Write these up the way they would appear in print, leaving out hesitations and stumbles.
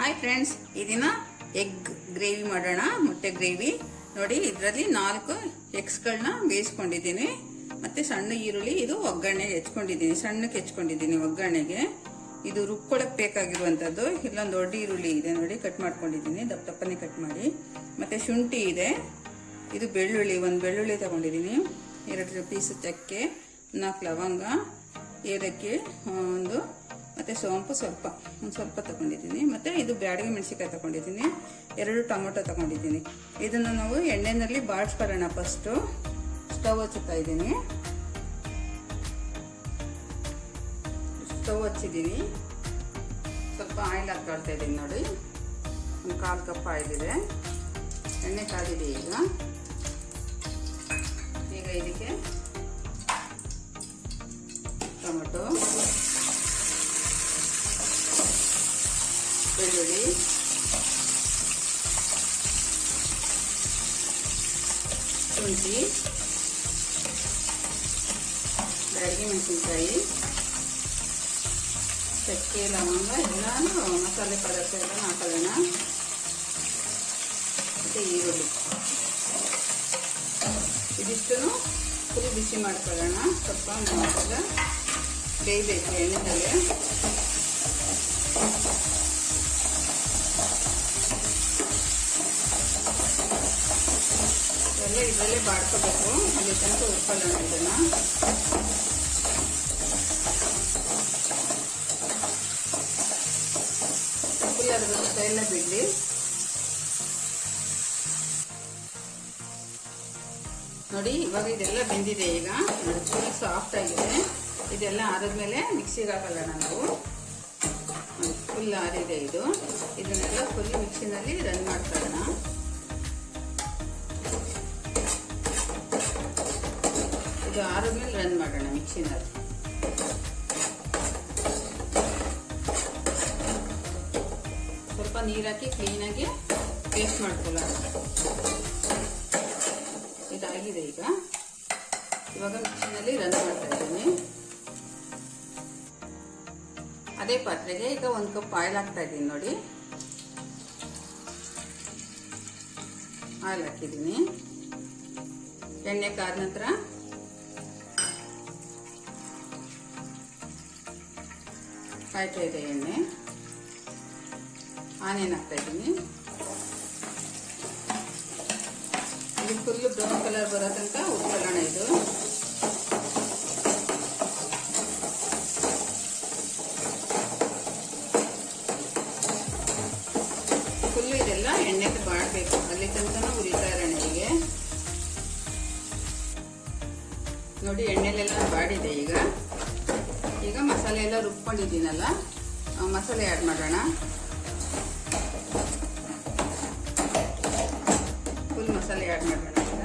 Hi friends, ಈ ದಿನ egg gravy ಮಾಡೋಣ. ಮೊಟ್ಟೆ ಗ್ರೇವಿ ನೋಡಿ. ಇದರಲ್ಲಿ 4 ಎಗ್ಸ್ಗಳನ್ನ ಬೇಯಿಸ್ಕೊಂಡಿದ್ದೀನಿ. ಮತ್ತೆ ಸಣ್ಣ ಈರುಳ್ಳಿ, ಇದು ಒಗ್ಗರಣೆಗೆ ಹೆಚ್ಕೊಂಡಿದ್ದೀನಿ, ಸಣ್ಣಕ್ಕೆ ಹೆಚ್ಕೊಂಡಿದ್ದೀನಿ ಒಗ್ಗರಣೆಗೆ. ಇದು ರುಬ್ಕೊಳಕ್ ಬೇಕಾಗಿರುವಂತದ್ದು. ಇಲ್ಲೊಂದು ದೊಡ್ಡ ಈರುಳ್ಳಿ ಇದೆ ನೋಡಿ, ಕಟ್ ಮಾಡ್ಕೊಂಡಿದ್ದೀನಿ, ದಪ್ಪ ದಪ್ಪನೆ ಕಟ್ ಮಾಡಿ. ಮತ್ತೆ ಶುಂಠಿ ಇದೆ, ಇದು ಬೆಳ್ಳುಳ್ಳಿ, ಒಂದು ಬೆಳ್ಳುಳ್ಳಿ ತಗೊಂಡಿದ್ದೀನಿ, 2 ಪೀಸ್ ಚಕ್ಕೆ, 4 ಲವಂಗ, ಏಲಕ್ಕಿ ಒಂದು, ಮತ್ತೆ ಸೋಂಪು ಒಂದು ಸ್ವಲ್ಪ ತಗೊಂಡಿದ್ದೀನಿ. ಮತ್ತೆ ಇದು ಬ್ಯಾಡಗಿ ಮೆಣಸಿಕಾಯಿ ತಗೊಂಡಿದ್ದೀನಿ, 2 ಟೊಮೊಟೊ ತಗೊಂಡಿದ್ದೀನಿ. ಇದನ್ನು ನಾವು ಎಣ್ಣೆನಲ್ಲಿ ಬಾಡಿಸ್ಕೊಳ್ಳೋಣ. ಫಸ್ಟು ಸ್ಟವ್ ಹಚ್ಚುತ್ತಾ ಇದ್ದೀನಿ. ಸ್ಟವ್ ಹಚ್ಚಿದ್ದೀನಿ, ಸ್ವಲ್ಪ ಆಯಿಲ್ ಹಾಕ್ಕೊಳ್ತಾ ಇದ್ದೀನಿ ನೋಡಿ. ಒಂದು 1/4 ಕಪ್ ಆಯಿಲ್ ಇದೆ. ಎಣ್ಣೆ ಕಾದಿದೆ. ಈಗ ಇದಕ್ಕೆ ಟೊಮೊಟೊ, ಬೆಳ್ಳುಳ್ಳಿ, ಶುಂಠಿ, ಬ್ಯಾಡಗಿ ಮೆಣಸಿನಕಾಯಿ, ಚಕ್ಕೆ, ಲವಂಗ ಎಲ್ಲಾನು ಮಸಾಲೆ ಪದಾರ್ಥ ಎಲ್ಲ ಹಾಕೊಳ್ಳೋಣ. ಮತ್ತು ಈರುಳ್ಳಿ ಇದಿಷ್ಟು ಫುಲ್ ಬಿಸಿ ಮಾಡ್ಕೊಳ್ಳೋಣ. ಸ್ವಲ್ಪ ಮಸಾಲ ಬೇಯಬೇಕು ಎಣ್ಣೆದಲ್ಲೇ. ಎಲ್ಲ ಇದರಲ್ಲೇ ಬಾಡ್ಕೋಬೇಕು, ಅಲ್ಲಿ ತನಕ ಉಟ್ಕೊಳ್ಳೋಣ ಇದನ್ನ. ಫುಲ್ ಅದ್ರ ರಸ ಎಲ್ಲ ಬಿಡಲಿ. ನೋಡಿ, ಇವಾಗ ಇದೆಲ್ಲ ಬೆಂದಿದೆ. ಈಗ ನೋಡಿ, ಫುಲ್ ಸಾಫ್ಟ್ ಆಗಿದೆ. ಇದೆಲ್ಲ ಆರಿದ್ಮೇಲೆ ಮಿಕ್ಸಿಗೆ ಹಾಕೊಳ್ಳೋಣ ನಾವು. ಫುಲ್ ಆರಿದೆ ಇದು. ಇದನ್ನೆಲ್ಲ ಫುಲ್ ಮಿಕ್ಸಿನಲ್ಲಿ ರನ್ ಮಾಡ್ಕೊಳ್ಳೋಣ. ಇದು ಆರಿದ್ಮೇಲೆ ರನ್ ಮಾಡೋಣ ಮಿಕ್ಸಿನಲ್ಲಿ. ಸ್ವಲ್ಪ ನೀರು ಹಾಕಿ ಕ್ಲೀನಾಗಿ ಪೇಸ್ಟ್ ಮಾಡ್ಕೊಳ್ಳೋಣ. ಇದಾಗಿದೆ. ಇವಾಗ ಮಿಕ್ಸಿನಲ್ಲಿ ರನ್ ಮಾಡ್ತಾ ಇದ್ದೀನಿ. ಅದೇ ಪಾತ್ರೆಗೆ ಈಗ 1 ಕಪ್ ಆಯಿಲ್ ಹಾಕ್ತಾ ಇದ್ದೀನಿ ನೋಡಿ. ಆಯಿಲ್ ಹಾಕಿದ್ದೀನಿ. ಎಣ್ಣೆ ಕಾದ ನಂತರ ಕಾಯ್ತಾ ಇದೆ ಎಣ್ಣೆ. ಆನಿಯನ್ ಹಾಕ್ತಾ ಇದ್ದೀನಿ. ಇದು ಫುಲ್ ಬ್ರೌನ್ ಕಲರ್ ಬರೋ ತನಕ ಉಟ್ಕೊಳ್ಳೋಣ. ಇದು ಫುಲ್ ಇದೆಲ್ಲ ಎಣ್ಣೆಗೆ ಬಾಡಬೇಕು, ಅಲ್ಲಿ ತನಕ ಉರಿತಾ ಇರೋಣ. ಹೀಗೆ ನೋಡಿ, ಎಣ್ಣೆಲೆಲ್ಲ ಬಾಡಿದೆ. ಈಗ ಮಸಾಲೆ ಎಲ್ಲ ರುಬ್ಕೊಂಡಿದ್ದೀನಲ್ಲ, ಮಸಾಲೆ ಆ್ಯಡ್ ಮಾಡೋಣ. ಫುಲ್ ಮಸಾಲೆ ಆ್ಯಡ್ ಮಾಡೋಣ. ಈಗ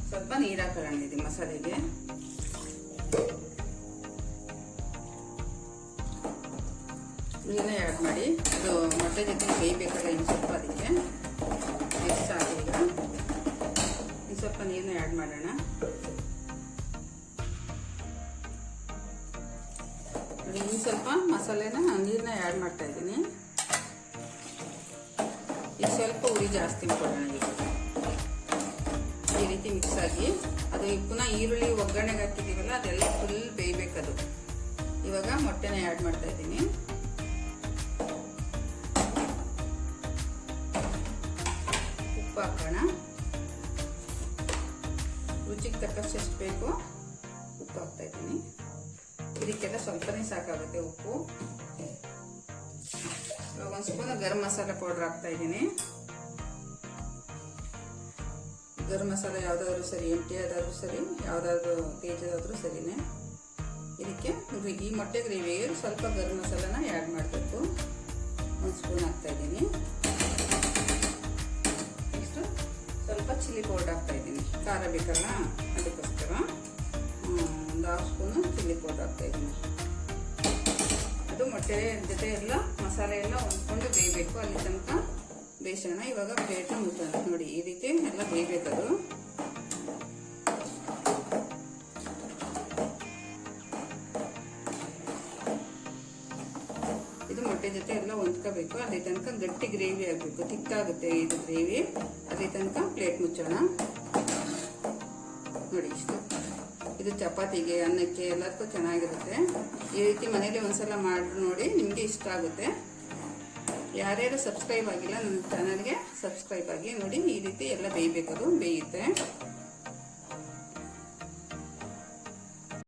ಸ್ವಲ್ಪ ನೀರು ಹಾಕೋಣ ಇದು ಮಸಾಲೆಗೆ. ನೀರೇ ಆ್ಯಡ್ ಮಾಡಿ. ಇದು ಮೊಟ್ಟೆ ಜೊತೆ ಬೇಯಬೇಕಲ್ಲ, ಇನ್ನು ಸ್ವಲ್ಪ ಅದಕ್ಕೆ ಎಷ್ಟು ಹಾಕಿ. ಈಗ ಇನ್ನು ಸ್ವಲ್ಪ ನೀರನ್ನ ಆ್ಯಡ್ ಮಾಡೋಣ. ಇನ್ನು ಸ್ವಲ್ಪ ಮಸಾಲೆನ ನೀರನ್ನ ಆ್ಯಡ್ ಮಾಡ್ತಾ ಇದ್ದೀನಿ. ಈಗ ಸ್ವಲ್ಪ ಉರಿ ಜಾಸ್ತಿ ಕೊಡೋಣ. ಈ ರೀತಿ ಮಿಕ್ಸ್ ಆಗಿ ಅದು ಪುನಃ ಈರುಳ್ಳಿ ಒಗ್ಗರಣೆಗೆ ಹಾಕಿದ್ದೀವಲ್ಲ, ಅದೆಲ್ಲ ಫುಲ್ ಬೇಯಬೇಕದು. ಇವಾಗ ಮೊಟ್ಟೆನ ಆ್ಯಡ್ ಮಾಡ್ತಾ ಇದ್ದೀನಿ. ಉಪ್ಪು ಹಾಕೋಣ. ರುಚಿಗೆ ತಕ್ಕಷ್ಟು ಎಷ್ಟು ಬೇಕು ಉಪ್ಪು ಹಾಕ್ತಾ ಇದ್ದೀನಿ. ಇದಕ್ಕೆಲ್ಲ ಸ್ವಲ್ಪನೇ ಸಾಕಾಗುತ್ತೆ ಉಪ್ಪು. ಇವಾಗ 1 ಸ್ಪೂನ್ ಗರಂ ಮಸಾಲೆ ಪೌಡರ್ ಹಾಕ್ತಾ ಇದ್ದೀನಿ. ಗರಂ ಮಸಾಲೆ ಯಾವುದಾದ್ರೂ ಸರಿ, ಎಂಟಿ ಆದಾದ್ರೂ ಸರಿ, ಯಾವುದಾದ್ರೂ ತೇಜದಾದ್ರೂ ಸರಿನೇ. ಇದಕ್ಕೆ ಈ ಮೊಟ್ಟೆ ಗ್ರೇವಿಗೆ ಸ್ವಲ್ಪ ಗರಂ ಮಸಾಲೆನ ಆ್ಯಡ್ ಮಾಡಬೇಕು. 1 ಸ್ಪೂನ್ ಹಾಕ್ತಾ ಇದ್ದೀನಿ. ನೆಕ್ಸ್ಟು ಸ್ವಲ್ಪ ಚಿಲ್ಲಿ ಪೌಡರ್ ಹಾಕ್ತಾ ಇದ್ದೀನಿ. ಖಾರ ಬೇಕಲ್ಲ, ಅದಕ್ಕೋಸ್ಕರ 1 ½ ಸ್ಪೂನು ಚಿಲ್ಲಿ ಪೌಡರ್ ಹಾಕ್ತಾ ಇದ್ದೀನಿ. ಅದು ಮೊಟ್ಟೆ ಜೊತೆ ಎಲ್ಲ ಮಸಾಲೆ ಎಲ್ಲ ಹೊಂದ್ಕೊಂಡು ಬೇಯಬೇಕು, ಅಲ್ಲಿ ತನಕ ಬೇಯಿಸೋಣ. ಇವಾಗ ಪ್ಲೇಟ್ನ ಮುಚ್ಚೋಣ. ನೋಡಿ, ಈ ರೀತಿ ಎಲ್ಲ ಬೇಯಬೇಕದು. ಇದು ಮೊಟ್ಟೆ ಮೊಟ್ಟೆ ಜೊತೆ ಎಲ್ಲ ಹೊಂದ್ಕೋಬೇಕು. ಅಲ್ಲಿ ತನಕ ಗಟ್ಟಿ ಗ್ರೇವಿ ಆಗಬೇಕು, ತಿಕ್ಕಾಗುತ್ತೆ ಇದು ಗ್ರೇವಿ. ಅಲ್ಲಿ ತನಕ ಪ್ಲೇಟ್ ಮುಚ್ಚೋಣ. ನೋಡಿ ಇಷ್ಟು. ಇದು ಚಪಾತಿಗೆ, ಅನ್ನಕ್ಕೆ ಎಲ್ಲದಕ್ಕೂ ಚೆನ್ನಾಗಿರುತ್ತೆ. ಈ ರೀತಿ ಮನೇಲಿ ಒಂದ್ಸಲ ಮಾಡಿ ನೋಡಿ, ನಿಮಗೆ ಇಷ್ಟ ಆಗುತ್ತೆ. ಯಾರ್ಯಾರು ಸಬ್ಸ್ಕ್ರೈಬ್ ಆಗಿಲ್ಲ ನನ್ನ ಚಾನಲ್ಗೆ ಸಬ್ಸ್ಕ್ರೈಬ್ ಆಗಿ. ನೋಡಿ ಈ ರೀತಿ ಎಲ್ಲ ಬೇಯಬೇಕದು, ಬೇಯುತ್ತೆ.